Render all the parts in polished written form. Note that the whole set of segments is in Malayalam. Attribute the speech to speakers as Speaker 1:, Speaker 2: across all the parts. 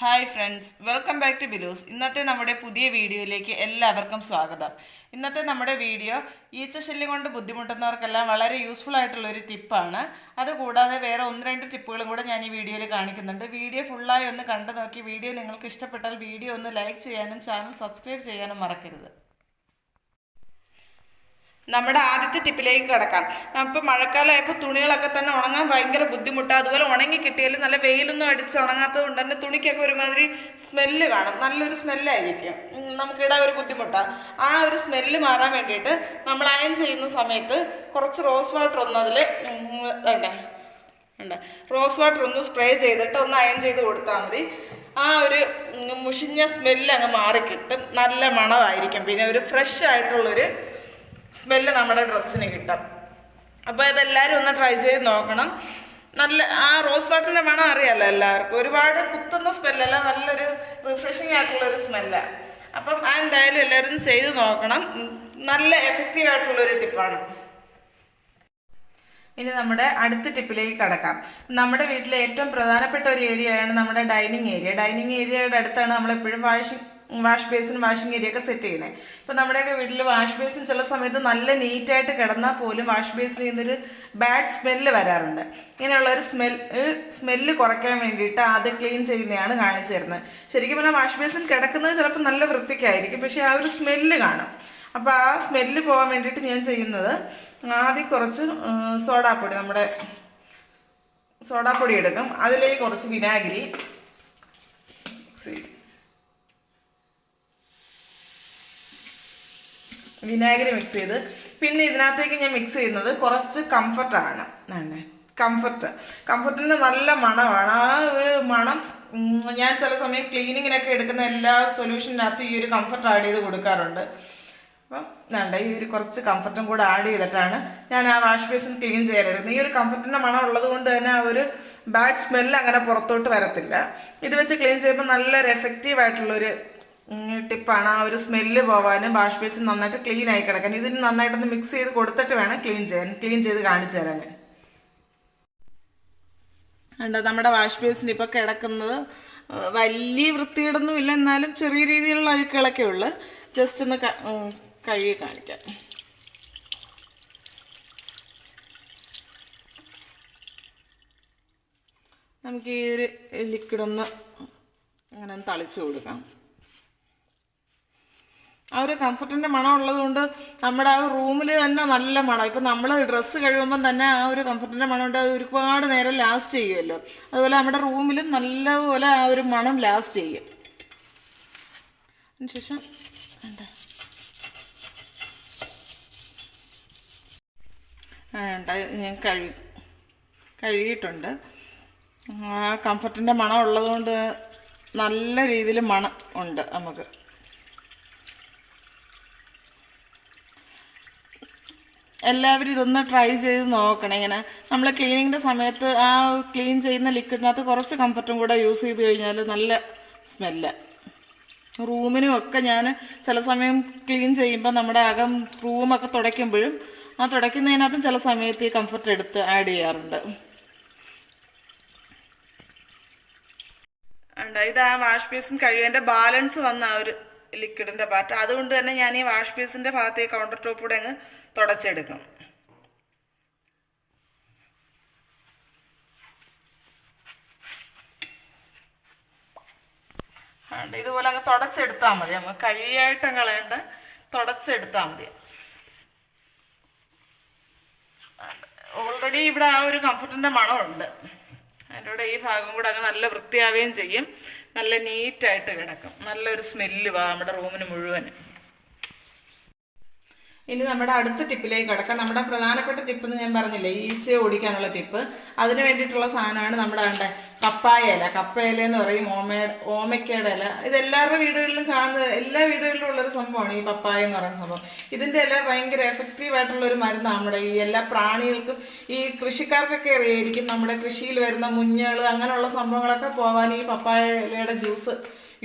Speaker 1: Hi friends, welcome back to ബിലൂസ്. ഇന്നത്തെ നമ്മുടെ പുതിയ വീഡിയോയിലേക്ക് എല്ലാവർക്കും സ്വാഗതം. ഇന്നത്തെ നമ്മുടെ വീഡിയോ ഈച്ചശല്യം കൊണ്ട് ബുദ്ധിമുട്ടുന്നവർക്കെല്ലാം വളരെ യൂസ്ഫുൾ ആയിട്ടുള്ളൊരു ടിപ്പാണ്. അതുകൂടാതെ വേറെ ഒന്ന് രണ്ട് ടിപ്പുകളും കൂടെ ഞാൻ ഈ വീഡിയോയിൽ കാണിക്കുന്നുണ്ട്. വീഡിയോ ഫുള്ളായി ഒന്ന് കണ്ടു നോക്കി വീഡിയോ നിങ്ങൾക്ക് ഇഷ്ടപ്പെട്ടാൽ വീഡിയോ ഒന്ന് ലൈക്ക് ചെയ്യാനും ചാനൽ സബ്സ്ക്രൈബ് ചെയ്യാനും മറക്കരുത്. നമ്മുടെ ആദ്യത്തെ ടിപ്പിലേക്ക് കിടക്കാം. ഇപ്പോൾ മഴക്കാലമായപ്പോൾ തുണികളൊക്കെ തന്നെ ഉണങ്ങാൻ ഭയങ്കര ബുദ്ധിമുട്ടാണ്. അതുപോലെ ഉണങ്ങി കിട്ടിയാലും നല്ല വെയിലൊന്നും അടിച്ച് ഉണങ്ങാത്തത് കൊണ്ട് തന്നെ തുണിക്കൊക്കെ ഒരുമാതിരി സ്മെല്ല് കാണും. നല്ലൊരു സ്മെല്ലായിരിക്കും, നമുക്കിടാൻ ഒരു ബുദ്ധിമുട്ടാണ്. ആ ഒരു സ്മെല്ല് മാറാൻ വേണ്ടിയിട്ട് നമ്മൾ അയൺ ചെയ്യുന്ന സമയത്ത് കുറച്ച് റോസ് വാട്ടർ ഒന്ന് അതിൽ റോസ് വാട്ടർ ഒന്ന് സ്പ്രേ ചെയ്തിട്ട് ഒന്ന് അയൺ ചെയ്ത് കൊടുത്താൽ മതി. ആ ഒരു മുഷിഞ്ഞ സ്മെല്ല് അങ്ങ് മാറിക്കിട്ടും. നല്ല മണമായിരിക്കും. പിന്നെ ഒരു ഫ്രഷ് ആയിട്ടുള്ളൊരു സ്മെല്ല് നമ്മുടെ ഡ്രസ്സിന് കിട്ടും. അപ്പോൾ ഇതെല്ലാവരും ഒന്ന് ട്രൈ ചെയ്ത് നോക്കണം. നല്ല ആ റോസ് വാട്ടറിൻ്റെ മണം അറിയാമല്ലോ എല്ലാവർക്കും. ഒരുപാട് കുത്തുന്ന സ്മെല്ലല്ല, നല്ലൊരു റിഫ്രഷിങ് ആയിട്ടുള്ളൊരു സ്മെല്ലാണ്. അപ്പം എന്തായാലും എല്ലാവരും ചെയ്ത് നോക്കണം. നല്ല എഫക്റ്റീവ് ആയിട്ടുള്ളൊരു ടിപ്പാണ്. ഇനി നമ്മുടെ അടുത്ത ടിപ്പിലേക്ക് കടക്കാം. നമ്മുടെ വീട്ടിലെ ഏറ്റവും പ്രധാനപ്പെട്ട ഒരു ഏരിയയാണ് നമ്മുടെ ഡൈനിങ് ഏരിയ. ഡൈനിങ് ഏരിയയുടെ അടുത്താണ് നമ്മളെപ്പോഴും വാഷ് ബേസിൻ വാഷിംഗ് ഏരിയ ഒക്കെ സെറ്റ് ചെയ്യുന്നത്. ഇപ്പോൾ നമ്മുടെയൊക്കെ വീട്ടിൽ വാഷ് ബേസിൻ ചില സമയത്ത് നല്ല നീറ്റായിട്ട് കിടന്നാൽ പോലും വാഷ് ബേസിൽ നിന്നൊരു ബാഡ് സ്മെല്ല് വരാറുണ്ട്. ഇങ്ങനെയുള്ളൊരു സ്മെല്ല് കുറയ്ക്കാൻ വേണ്ടിയിട്ട് അത് ക്ലീൻ ചെയ്യുന്നതാണ് കാണിച്ചു തരുന്നത്. ശരിക്കും പറഞ്ഞാൽ വാഷ് ബേസിൻ കിടക്കുന്നത് ചിലപ്പോൾ നല്ല വൃത്തിക്കായിരിക്കും, പക്ഷേ ആ ഒരു സ്മെല്ല് കാണും. അപ്പോൾ ആ സ്മെല്ല് പോകാൻ വേണ്ടിയിട്ട് ഞാൻ ചെയ്യുന്നത്, ആദ്യം കുറച്ച് സോഡാപ്പൊടി, നമ്മുടെ സോഡാപ്പൊടി എടുക്കും. അതിലേക്ക് കുറച്ച് വിനാഗിരി മിക്സ് ചെയ്ത്, പിന്നെ ഇതിനകത്തേക്ക് ഞാൻ മിക്സ് ചെയ്യുന്നത് കുറച്ച് കംഫർട്ടാണ്. കംഫർട്ടിന് നല്ല മണമാണ്. ആ ഒരു മണം ഞാൻ ചില സമയം ക്ലീനിങ്ങിനൊക്കെ എടുക്കുന്ന എല്ലാ സൊല്യൂഷനകത്ത് ഈ ഒരു കംഫർട്ട് ആഡ് ചെയ്ത് കൊടുക്കാറുണ്ട്. അപ്പം ഈ ഒരു കുറച്ച് കംഫർട്ടും കൂടെ ആഡ് ചെയ്തിട്ടാണ് ഞാൻ ആ വാഷ് ബേസിൻ ക്ലീൻ ചെയ്യാനെടുക്കുന്നത്. ഈ ഒരു കംഫർട്ടിൻ്റെ മണം ഉള്ളത് കൊണ്ട് തന്നെ ആ ഒരു ബാഡ് സ്മെല്ല് അങ്ങനെ പുറത്തോട്ട് വരത്തില്ല. ഇത് വെച്ച് ക്ലീൻ ചെയ്യുമ്പോൾ നല്ലൊരു എഫക്റ്റീവ് ആയിട്ടുള്ളൊരു ടിപ്പാണ്. ആ ഒരു സ്മെല്ല് പോകാനും വാഷ് ബേസിൻ നന്നായിട്ട് ക്ലീൻ ആയി കിടക്കാൻ. ഇതിന് നന്നായിട്ടൊന്ന് മിക്സ് ചെയ്ത് കൊടുത്തിട്ട് വേണം ക്ലീൻ ചെയ്ത് കാണിച്ചു തരാൻ ഞാൻ. നമ്മുടെ വാഷ് ബേസിൻ ഇപ്പോൾ കിടക്കുന്നത് വലിയ വൃത്തിയിടൊന്നുമില്ല, എന്നാലും ചെറിയ രീതിയിലുള്ള അഴുക്കുകളൊക്കെ ഉള്ളു. ജസ്റ്റ് ഒന്ന് കഴുകി കാണിക്കാം. നമുക്ക് ഈ ഒരു ലിക്വിഡൊന്ന് അങ്ങനെ തളിച്ചു കൊടുക്കാം. ആ ഒരു കംഫർട്ടിൻ്റെ മണം ഉള്ളത് കൊണ്ട് നമ്മുടെ ആ റൂമിൽ തന്നെ നല്ല മണം. ഇപ്പം നമ്മൾ ഡ്രസ്സ് കഴുകുമ്പം തന്നെ ആ ഒരു കംഫർട്ടിൻ്റെ മണം കൊണ്ട് അത് ഒരുപാട് നേരം ലാസ്റ്റ് ചെയ്യുമല്ലോ. അതുപോലെ നമ്മുടെ റൂമിലും നല്ലപോലെ ആ ഒരു മണം ലാസ്റ്റ് ചെയ്യും. അതിനുശേഷം ഞാൻ കഴുകിയിട്ടുണ്ട്. ആ കംഫർട്ടിൻ്റെ മണം ഉള്ളതുകൊണ്ട് നല്ല രീതിയിൽ മണം ഉണ്ട് നമുക്ക്. എല്ലാവരും ഇതൊന്ന് ട്രൈ ചെയ്ത് നോക്കണം. ഇങ്ങനെ നമ്മൾ ക്ലീനിങ്ങിൻ്റെ സമയത്ത് ആ ക്ലീൻ ചെയ്യുന്ന ലിക്വിഡിനകത്ത് കുറച്ച് കംഫർട്ടും കൂടെ യൂസ് ചെയ്ത് കഴിഞ്ഞാൽ നല്ല സ്മെല്ല്. റൂമിനും ഒക്കെ ഞാൻ ചില സമയം ക്ലീൻ ചെയ്യുമ്പോൾ നമ്മുടെ അകം റൂമൊക്കെ തുടയ്ക്കുമ്പോഴും ആ തുടയ്ക്കുന്നതിനകത്തും ചില സമയത്ത് ഈ കംഫർട്ട് എടുത്ത് ആഡ് ചെയ്യാറുണ്ട്. ഇത് ആ വാഷ് ബേസിൻ കഴുകേൻ്റെ ബാലൻസ് വന്ന ആ ഒരു ലിക്വിഡിൻ്റെ പാർട്ട്, അതുകൊണ്ട് തന്നെ ഞാൻ ഈ വാഷ് ബേസിൻ്റെ ഭാഗത്ത് ഈ കൗണ്ടർ ടോപ്പിലൂടെ അങ്ങ് തുടച്ചെടുക്കും. ഇതുപോലെ അങ്ങ് തുടച്ചെടുത്താൽ മതി. നമുക്ക് കഴിയായിട്ട് കളയേണ്ട, തുടച്ചെടുത്താൽ മതി. ഓൾറെഡി ഇവിടെ ആ ഒരു കംഫർട്ടിൻ്റെ മണമുണ്ട്. അതിൻ്റെ കൂടെ ഈ ഭാഗം കൂടെ അങ്ങ് നല്ല വൃത്തിയാവുകയും ചെയ്യും. നല്ല നീറ്റായിട്ട് കിടക്കും. നല്ലൊരു സ്മെല്ല് നമ്മുടെ റൂമിന് മുഴുവനും. ഇനി നമ്മുടെ അടുത്ത ടിപ്പിലേക്ക് കിടക്കാം. നമ്മുടെ പ്രധാനപ്പെട്ട ടിപ്പ് എന്ന് ഞാൻ പറഞ്ഞില്ലേ, ഈച്ചയെ ഓടിക്കാനുള്ള ടിപ്പ്. അതിന് വേണ്ടിയിട്ടുള്ള സാധനമാണ് നമ്മുടെ പപ്പായ ഇല. കപ്പ ഇല എന്ന് പറയും, ഓമയ്ക്കയുടെ ഇല. ഇതെല്ലാവരുടെ വീടുകളിലും എല്ലാ വീടുകളിലും ഉള്ളൊരു സംഭവമാണ് ഈ പപ്പായ എന്ന് പറയുന്ന സംഭവം. ഇതിൻ്റെ ഇല ഭയങ്കര എഫക്റ്റീവ് ആയിട്ടുള്ളൊരു മരുന്നാണ്. നമ്മുടെ ഈ എല്ലാ പ്രാണികൾക്കും, ഈ കൃഷിക്കാർക്കൊക്കെ അറിയായിരിക്കും, നമ്മുടെ കൃഷിയിൽ വരുന്ന മുഞ്ഞകൾ അങ്ങനെയുള്ള സംഭവങ്ങളൊക്കെ പോകാൻ ഈ പപ്പായ ഇലയുടെ ജ്യൂസ്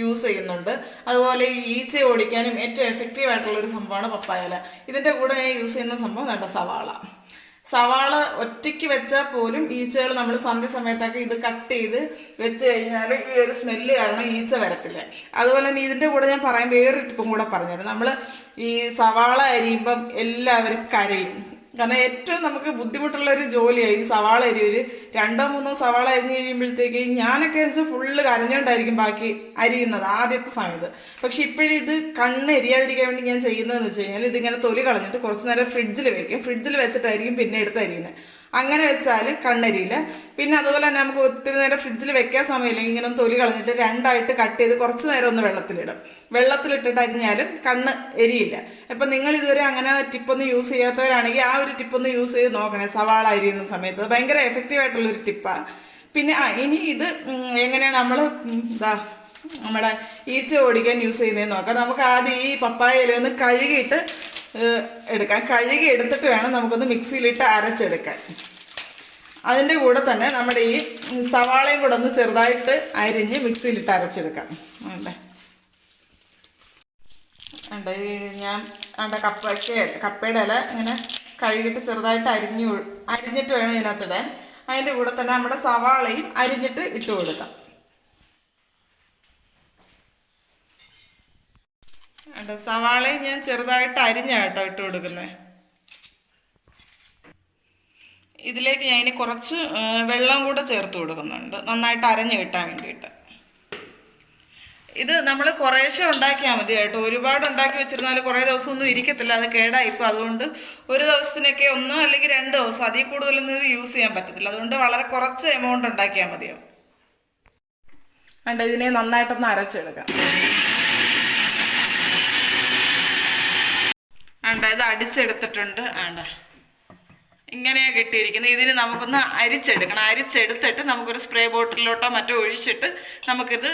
Speaker 1: യൂസ് ചെയ്യുന്നുണ്ട്. അതുപോലെ ഈ ഈച്ചയെ ഓടിക്കാനും ഏറ്റവും എഫക്റ്റീവ് ആയിട്ടുള്ളൊരു സംഭവമാണ് പപ്പായ ഇല. ഇതിൻ്റെ കൂടെ ഞാൻ യൂസ് ചെയ്യുന്ന സംഭവം സവാള. സവാള ഒറ്റയ്ക്ക് വെച്ചാൽ പോലും ഈച്ചകൾ നമ്മൾ സന്ധ്യ സമയത്തൊക്കെ ഇത് കട്ട് ചെയ്ത് വെച്ച് കഴിഞ്ഞാൽ ഈ ഒരു സ്മെല്ല് കാരണം ഈച്ച വരത്തില്ല. അതുപോലെ തന്നെ ഇതിൻ്റെ കൂടെ ഞാൻ പറയാൻ വേറൊരു ടിപ്പും കൂടെ പറഞ്ഞുതരാം. നമ്മൾ ഈ സവാള അരിയുമ്പം എല്ലാവരും കരയും. കാരണം ഏറ്റവും നമുക്ക് ബുദ്ധിമുട്ടുള്ളൊരു ജോലിയായി ഈ സവാള അരി. ഒരു 2-3 സവാള അരിഞ്ഞ് കഴിയുമ്പോഴത്തേക്ക് ഞാനൊക്കെ വെച്ചാൽ ഫുള്ള് കരഞ്ഞുകൊണ്ടായിരിക്കും ബാക്കി അരിയുന്നത് ആദ്യത്തെ സമയത്ത്. പക്ഷെ ഇപ്പോഴിത് കണ്ണ് എരിയാതിരിക്കാൻ വേണ്ടി ഞാൻ ചെയ്യുന്നതെന്ന് വെച്ച് കഴിഞ്ഞാൽ ഇതിങ്ങനെ തൊലി കളഞ്ഞിട്ട് കുറച്ച് നേരം ഫ്രിഡ്ജിൽ വെക്കും. ഫ്രിഡ്ജിൽ വെച്ചിട്ടായിരിക്കും പിന്നെ എടുത്ത് അരിയുന്നത്. അങ്ങനെ വെച്ചാൽ കണ്ണരിയില്ല. പിന്നെ അതുപോലെ തന്നെ നമുക്ക് ഒത്തിരി നേരം ഫ്രിഡ്ജിൽ വെക്കാൻ സമയമില്ലെങ്കിൽ ഇങ്ങനെ തൊലി കളഞ്ഞിട്ട് 2ആയിട്ട് കട്ട് ചെയ്ത് കുറച്ച് നേരം ഒന്ന് വെള്ളത്തിലിടും. വെള്ളത്തിലിട്ടിട്ട് അരിഞ്ഞാലും കണ്ണ് എരിയില്ല. അപ്പം നിങ്ങൾ ഇതുവരെ അങ്ങനെ ടിപ്പൊന്നും യൂസ് ചെയ്യാത്തവരാണെങ്കിൽ ആ ഒരു ടിപ്പൊന്ന് യൂസ് ചെയ്ത് നോക്കണേ സവാള അരിയുന്ന സമയത്ത്. ഭയങ്കര എഫക്റ്റീവായിട്ടുള്ളൊരു ടിപ്പാണ്. പിന്നെ ഇനി ഇത് എങ്ങനെയാണ് നമ്മൾ നമ്മുടെ ഈച്ച ഓടിക്കാൻ യൂസ് ചെയ്യുന്നതെന്ന് നോക്കാം. നമുക്ക് ആദ്യം ഈ പപ്പായ ഇല ഒന്ന് കഴുകിയിട്ട് എടുക്കാം. കഴുകി എടുത്തിട്ട് വേണം നമുക്കൊന്ന് മിക്സിയിലിട്ട് അരച്ചെടുക്കാൻ. അതിൻ്റെ കൂടെ തന്നെ നമ്മുടെ ഈ സവാളയും കൂടെ ഒന്ന് ചെറുതായിട്ട് അരിഞ്ഞ് മിക്സിയിലിട്ട് അരച്ചെടുക്കാം. ഞാൻ കപ്പയുടെ ഇല ഇങ്ങനെ കഴുകിയിട്ട് ചെറുതായിട്ട് അരിഞ്ഞിട്ട് വേണം ഇതിനകത്തിടാൻ. അതിൻ്റെ കൂടെ തന്നെ നമ്മുടെ സവാളയും അരിഞ്ഞിട്ട് ഇട്ട് കൊടുക്കാം. സവാളയും ഞാൻ ചെറുതായിട്ട് അരിഞ്ഞാട്ടോ ഇട്ട് കൊടുക്കുന്നത്. ഇതിലേക്ക് ഞാൻ ഇനി കുറച്ച് വെള്ളം കൂടെ ചേർത്ത് കൊടുക്കുന്നുണ്ട്, നന്നായിട്ട് അരഞ്ഞ് കിട്ടാൻ വേണ്ടിയിട്ട്. ഇത് നമ്മൾ കുറേശ്ശെ ഉണ്ടാക്കിയാൽ മതി കേട്ടോ. ഒരുപാട് ഉണ്ടാക്കി വെച്ചിരുന്നാൽ കുറേ ദിവസമൊന്നും ഇരിക്കത്തില്ല, അത് കേടായിപ്പോൾ. അതുകൊണ്ട് ഒരു ദിവസത്തിനൊക്കെ 1 അല്ലെങ്കിൽ 2 ദിവസം, അതിൽ കൂടുതലൊന്നും ഇത് യൂസ് ചെയ്യാൻ പറ്റത്തില്ല. അതുകൊണ്ട് വളരെ കുറച്ച് എമൗണ്ട് ഉണ്ടാക്കിയാൽ മതിയാവും. ഇതിനെ നന്നായിട്ടൊന്ന് അരച്ചെടുക്കാം. ഇത് അടിച്ചെടുത്തിട്ടുണ്ട്. ഇങ്ങനെയാണ് കിട്ടിയിരിക്കുന്നത്. ഇതിന് നമുക്കൊന്ന് അരിച്ചെടുക്കണം. അരിച്ചെടുത്തിട്ട് നമുക്കൊരു സ്പ്രേ ബോട്ടിലോട്ടോ മറ്റോ ഒഴിച്ചിട്ട് നമുക്കിത്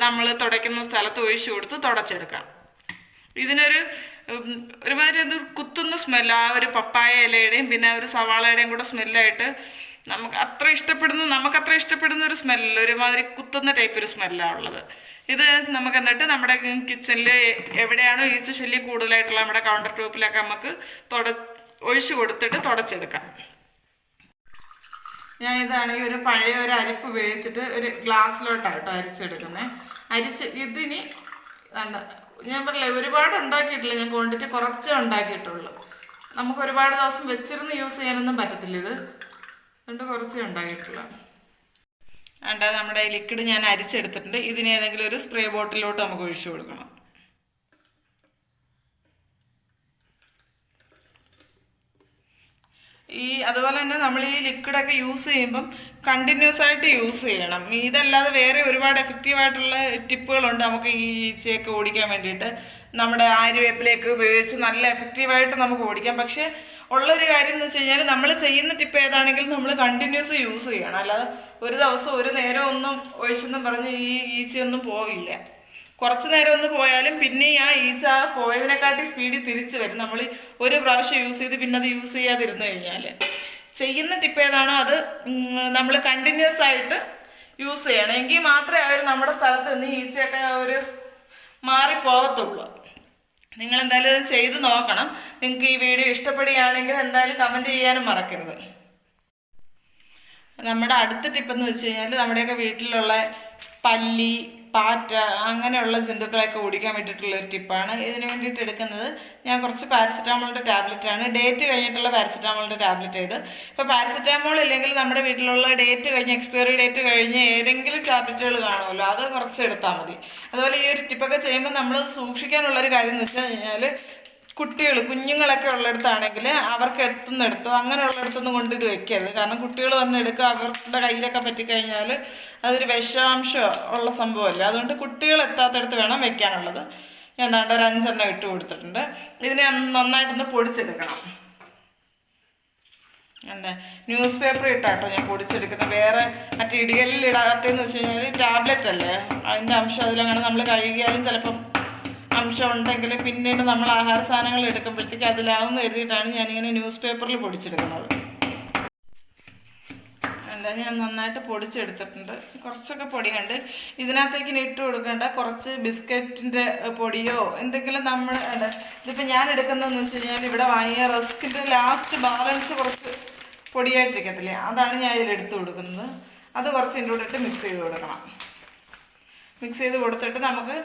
Speaker 1: നമ്മൾ തുടയ്ക്കുന്ന സ്ഥലത്ത് ഒഴിച്ചു കൊടുത്ത് തുടച്ചെടുക്കാം. ഇതിനൊരു ഒരുമാതിരി അത് കുത്തുന്ന സ്മെല്ല്, ആ ഒരു പപ്പായ ഇലയുടെയും പിന്നെ ഒരു സവാളയുടെയും കൂടെ സ്മെല്ലായിട്ട് നമുക്കത്ര ഇഷ്ടപ്പെടുന്ന ഒരു സ്മെല്ലല്ല, ഒരുമാതിരി കുത്തുന്ന ടൈപ്പ് ഒരു സ്മെല്ലാണ് ഉള്ളത്. ഇത് നമുക്ക് എന്നിട്ട് നമ്മുടെ കിച്ചണിൽ എവിടെയാണോ ഈച്ച ശല്യം കൂടുതലായിട്ടുള്ള നമ്മുടെ കൗണ്ടർ ടോപ്പിലൊക്കെ നമുക്ക് ഒഴിച്ചു കൊടുത്തിട്ട് തുടച്ചെടുക്കാം. ഞാൻ ഇതാണെങ്കിൽ ഒരു പഴയ ഒരു അരിപ്പ് ഉപയോഗിച്ചിട്ട് ഒരു ഗ്ലാസ്സിലോട്ടാട്ടോ അരിച്ചെടുക്കുന്നത്. ഇതിന് ഞാൻ പറഞ്ഞില്ലേ ഒരുപാട് ഉണ്ടാക്കിയിട്ടില്ല, ഞാൻ ക്വാണ്ടിറ്റി കുറച്ചേ ഉണ്ടാക്കിയിട്ടുള്ളൂ. നമുക്ക് ഒരുപാട് ദിവസം വെച്ചിരുന്ന് യൂസ് ചെയ്യാനൊന്നും പറ്റത്തില്ല. ഇത് അതുകൊണ്ട് കുറച്ചേ ഉണ്ടാക്കിയിട്ടുള്ളൂ. നമ്മുടെ ലിക്വിഡ് ഞാൻ അരിച്ചെടുത്തിട്ടുണ്ട്. ഇതിന് ഏതെങ്കിലും ഒരു സ്പ്രേ ബോട്ടിലോട്ട് നമുക്ക് ഒഴിച്ചു കൊടുക്കണം. അതുപോലെ തന്നെ നമ്മൾ ഈ ലിക്വിഡൊക്കെ യൂസ് ചെയ്യുമ്പം കണ്ടിന്യൂസ് ആയിട്ട് യൂസ് ചെയ്യണം. ഇതല്ലാതെ വേറെ ഒരുപാട് എഫക്റ്റീവായിട്ടുള്ള ടിപ്പുകളുണ്ട് നമുക്ക് ഈ ഈച്ചയൊക്കെ ഓടിക്കാൻ വേണ്ടിയിട്ട്. നമ്മുടെ ആര്യവേപ്പിലേക്ക് ഉപയോഗിച്ച് നല്ല എഫക്റ്റീവായിട്ട് നമുക്ക് ഓടിക്കാം. പക്ഷേ ഉള്ളൊരു കാര്യം എന്ന് വെച്ച് കഴിഞ്ഞാൽ നമ്മൾ ചെയ്യുന്ന ടിപ്പ് ഏതാണെങ്കിലും നമ്മൾ കണ്ടിന്യൂസ് യൂസ് ചെയ്യണം. അല്ലാതെ ഒരു ദിവസം ഒരു നേരം ഒന്നും ഒഴിച്ചെന്നും പറഞ്ഞ് ഈ ഈച്ചയൊന്നും പോവില്ല. കുറച്ച് നേരം ഒന്ന് പോയാലും പിന്നെ ആ ഈച്ച പോയതിനെക്കാട്ടി സ്പീഡിൽ തിരിച്ച് വരും. നമ്മൾ ഒരു പ്രാവശ്യം യൂസ് ചെയ്ത് പിന്നെ അത് യൂസ് ചെയ്യാതിരുന്നു കഴിഞ്ഞാൽ. ചെയ്യുന്ന ടിപ്പ് ഏതാണോ അത് നമ്മൾ കണ്ടിന്യൂസ് ആയിട്ട് യൂസ് ചെയ്യണം. എങ്കിൽ മാത്രമേ അവർ നമ്മുടെ സ്ഥലത്ത് നിന്ന് ഈച്ചയൊക്കെ മാറിപ്പോകത്തുള്ളൂ. നിങ്ങളെന്തായാലും ഇത് ചെയ്ത് നോക്കണം. നിങ്ങൾക്ക് ഈ വീഡിയോ ഇഷ്ടപ്പെടുകയാണെങ്കിൽ എന്തായാലും കമൻറ്റ് ചെയ്യാനും മറക്കരുത്. നമ്മുടെ അടുത്ത ടിപ്പെന്ന് വെച്ച് കഴിഞ്ഞാൽ നമ്മുടെയൊക്കെ വീട്ടിലുള്ള പല്ലി, പാറ്റ അങ്ങനെയുള്ള ജന്തുക്കളെയൊക്കെ ഓടിക്കാൻ വേണ്ടിയിട്ടുള്ളൊരു ടിപ്പാണ്. ഇതിന് വേണ്ടിയിട്ട് എടുക്കുന്നത് ഞാൻ കുറച്ച് പാരസെറ്റാമോളിൻ്റെ ടാബ്ലറ്റാണ്. ഡേറ്റ് കഴിഞ്ഞിട്ടുള്ള പാരസെറ്റാമോളിൻ്റെ ടാബ്ലറ്റ് ഇത്. ഇപ്പോൾ പാരസെറ്റാമോൾ ഇല്ലെങ്കിൽ നമ്മുടെ വീട്ടിലുള്ള എക്സ്പയറി ഡേറ്റ് കഴിഞ്ഞ് ഏതെങ്കിലും ടാബ്ലറ്റുകൾ കാണുമല്ലോ, അത് കുറച്ച് എടുത്താൽ മതി. അതുപോലെ ഈ ഒരു ടിപ്പൊക്കെ ചെയ്യുമ്പോൾ നമ്മൾ സൂക്ഷിക്കാനുള്ളൊരു കാര്യം എന്ന് വെച്ച് കഴിഞ്ഞാൽ കുഞ്ഞുങ്ങളൊക്കെ ഉള്ളിടത്താണെങ്കിൽ അവർക്ക് എത്തുന്നിടത്തോ അങ്ങനെയുള്ളിടത്തൊന്നും കൊണ്ട് ഇത് വെക്കരുത്. കാരണം കുട്ടികൾ വന്നെടുക്കുക, അവരുടെ കയ്യിലൊക്കെ പറ്റിക്കഴിഞ്ഞാൽ അതൊരു വിഷാംശം ഉള്ള സംഭവമല്ല. അതുകൊണ്ട് കുട്ടികൾ എത്താത്തടത്ത് വേണം വെക്കാനുള്ളത്. ഞാൻ എന്താണ്ട് ഒരു 5 എണ്ണം ഇട്ട് കൊടുത്തിട്ടുണ്ട്. ഇതിനെ നന്നായിട്ടൊന്ന് പൊടിച്ചെടുക്കണം. ന്യൂസ് പേപ്പർ ഇട്ടാട്ടോ ഞാൻ പൊടിച്ചെടുക്കുന്നത്. വേറെ മറ്റേ ഇടികല്ലിൽ ഇടാത്തതെന്ന് വെച്ച് കഴിഞ്ഞാൽ ടാബ്ലറ്റ് അല്ലേ, അതിൻ്റെ അംശം അതിലങ്ങനെ നമ്മൾ കഴുകിയാലും ചിലപ്പം അംശം ഉണ്ടെങ്കിൽ പിന്നീട് നമ്മൾ ആഹാര സാധനങ്ങൾ എടുക്കുമ്പോഴത്തേക്ക് അതിലാവുമെന്ന് കരുതിയിട്ടാണ് ഞാനിങ്ങനെ ന്യൂസ് പേപ്പറിൽ പൊടിച്ചെടുക്കുന്നത്. ഞാൻ നന്നായിട്ട് പൊടിച്ചെടുത്തിട്ടുണ്ട്. കുറച്ചൊക്കെ പൊടിയുണ്ട്. ഇതിനകത്തേക്ക് ഇട്ട് കൊടുക്കേണ്ട കുറച്ച് ബിസ്ക്കറ്റിൻ്റെ പൊടിയോ എന്തെങ്കിലും ഇതിപ്പോൾ ഞാൻ എടുക്കുന്നതെന്ന് വെച്ച് കഴിഞ്ഞാൽ ഇവിടെ വാങ്ങിയ റസ്കിൻ്റെ ലാസ്റ്റ് ബാലൻസ് കുറച്ച് പൊടിയായിട്ടിരിക്കത്തില്ലേ, അതാണ് ഞാൻ ഇതിലെടുത്ത് കൊടുക്കുന്നത്. അത് കുറച്ച് ഇതിൻ്റെ കൂടെ ഇട്ട് മിക്സ് ചെയ്ത് കൊടുക്കണം. മിക്സ് ചെയ്ത് കൊടുത്തിട്ട് നമുക്ക്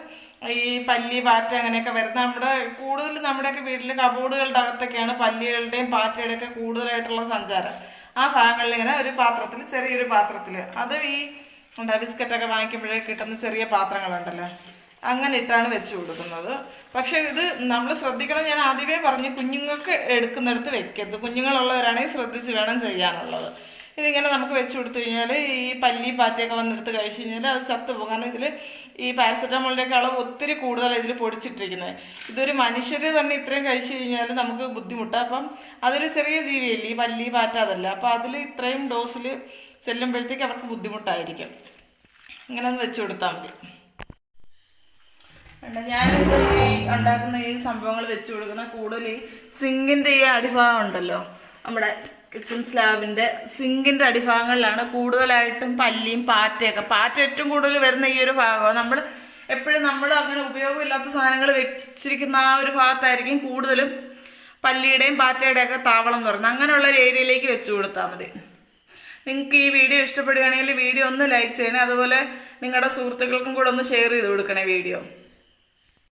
Speaker 1: ഈ പല്ലി പാറ്റ അങ്ങനെയൊക്കെ വരുന്ന കൂടുതൽ നമ്മുടെയൊക്കെ വീട്ടിൽ കബോർഡുകളുടെ അകത്തൊക്കെയാണ് പല്ലികളുടെയും പാറ്റയുടെയൊക്കെ കൂടുതലായിട്ടുള്ള സഞ്ചാരം. ആ ഭാഗങ്ങളിൽ ഇങ്ങനെ ഒരു പാത്രത്തിൽ, ചെറിയൊരു പാത്രത്തിൽ, അത് ഈ ബിസ്ക്കറ്റൊക്കെ വാങ്ങിക്കുമ്പോഴേ കിട്ടുന്ന ചെറിയ പാത്രങ്ങളുണ്ടല്ലോ, അങ്ങനെ ഇട്ടാണ് വെച്ച് കൊടുക്കുന്നത്. പക്ഷേ ഇത് നമ്മൾ ശ്രദ്ധിക്കണം, ഞാൻ ആദ്യമേ പറഞ്ഞു, കുഞ്ഞുങ്ങൾക്ക് എടുക്കുന്നിടത്ത് വെക്കരുത്. കുഞ്ഞുങ്ങളുള്ളവരാണെങ്കിൽ ശ്രദ്ധിച്ച് വേണം ചെയ്യാനുള്ളത്. ഇതിങ്ങനെ നമുക്ക് വെച്ച് കൊടുത്തു കഴിഞ്ഞാൽ ഈ പല്ലി പാറ്റയൊക്കെ വന്നെടുത്ത് കഴിച്ച് കഴിഞ്ഞാൽ അത് ചത്തുപോകും. കാരണം ഇതിൽ ഈ പാരസെറ്റമോളിൻ്റെയൊക്കെ അളവ് ഒത്തിരി കൂടുതലാണ് ഇതിൽ പൊടിച്ചിട്ടിരിക്കുന്നത്. ഇതൊരു മനുഷ്യർ തന്നെ ഇത്രയും കഴിച്ച് കഴിഞ്ഞാൽ നമുക്ക് ബുദ്ധിമുട്ടാണ്. അപ്പം അതൊരു ചെറിയ ജീവിയല്ലേ ഈ പല്ലി പാറ്റ, അതല്ല. അപ്പോൾ അതിൽ ഇത്രയും ഡോസിൽ ചെല്ലുമ്പോഴത്തേക്ക് അവർക്ക് ബുദ്ധിമുട്ടായിരിക്കും. ഇങ്ങനെ ഒന്ന് വെച്ച് കൊടുത്താൽ മതി. ഞാനിപ്പോൾ ഈ ഉണ്ടാക്കുന്ന ഈ സംഭവങ്ങൾ വെച്ച് കൊടുക്കുന്ന കൂടുതൽ ഈ സിങ്കിൻ്റെ ഈ അടിഭാഗം ഉണ്ടല്ലോ, നമ്മുടെ കിച്ചൺ സ്ലാബിൻ്റെ സിങ്കിൻ്റെ അടിഭാഗങ്ങളിലാണ് കൂടുതലായിട്ടും പല്ലിയും പാറ്റയൊക്കെ. പാറ്റ ഏറ്റവും കൂടുതൽ വരുന്ന ഈ ഒരു ഭാഗമാണ്. നമ്മൾ എപ്പോഴും അങ്ങനെ ഉപയോഗമില്ലാത്ത സാധനങ്ങൾ വെച്ചിരിക്കുന്ന ആ ഒരു ഭാഗത്തായിരിക്കും കൂടുതലും പല്ലിയുടെയും പാറ്റയുടെയൊക്കെ താവളം എന്ന് പറയുന്നത്. അങ്ങനെയുള്ള ഒരു ഏരിയയിലേക്ക് വെച്ച് കൊടുത്താൽ മതി. നിങ്ങൾക്ക് ഈ വീഡിയോ ഇഷ്ടപ്പെടുകയാണെങ്കിൽ വീഡിയോ ഒന്ന് ലൈക്ക് ചെയ്യണേ. അതുപോലെ നിങ്ങളുടെ സുഹൃത്തുക്കൾക്കും കൂടെ ഒന്ന് ഷെയർ ചെയ്ത് കൊടുക്കണേ വീഡിയോ.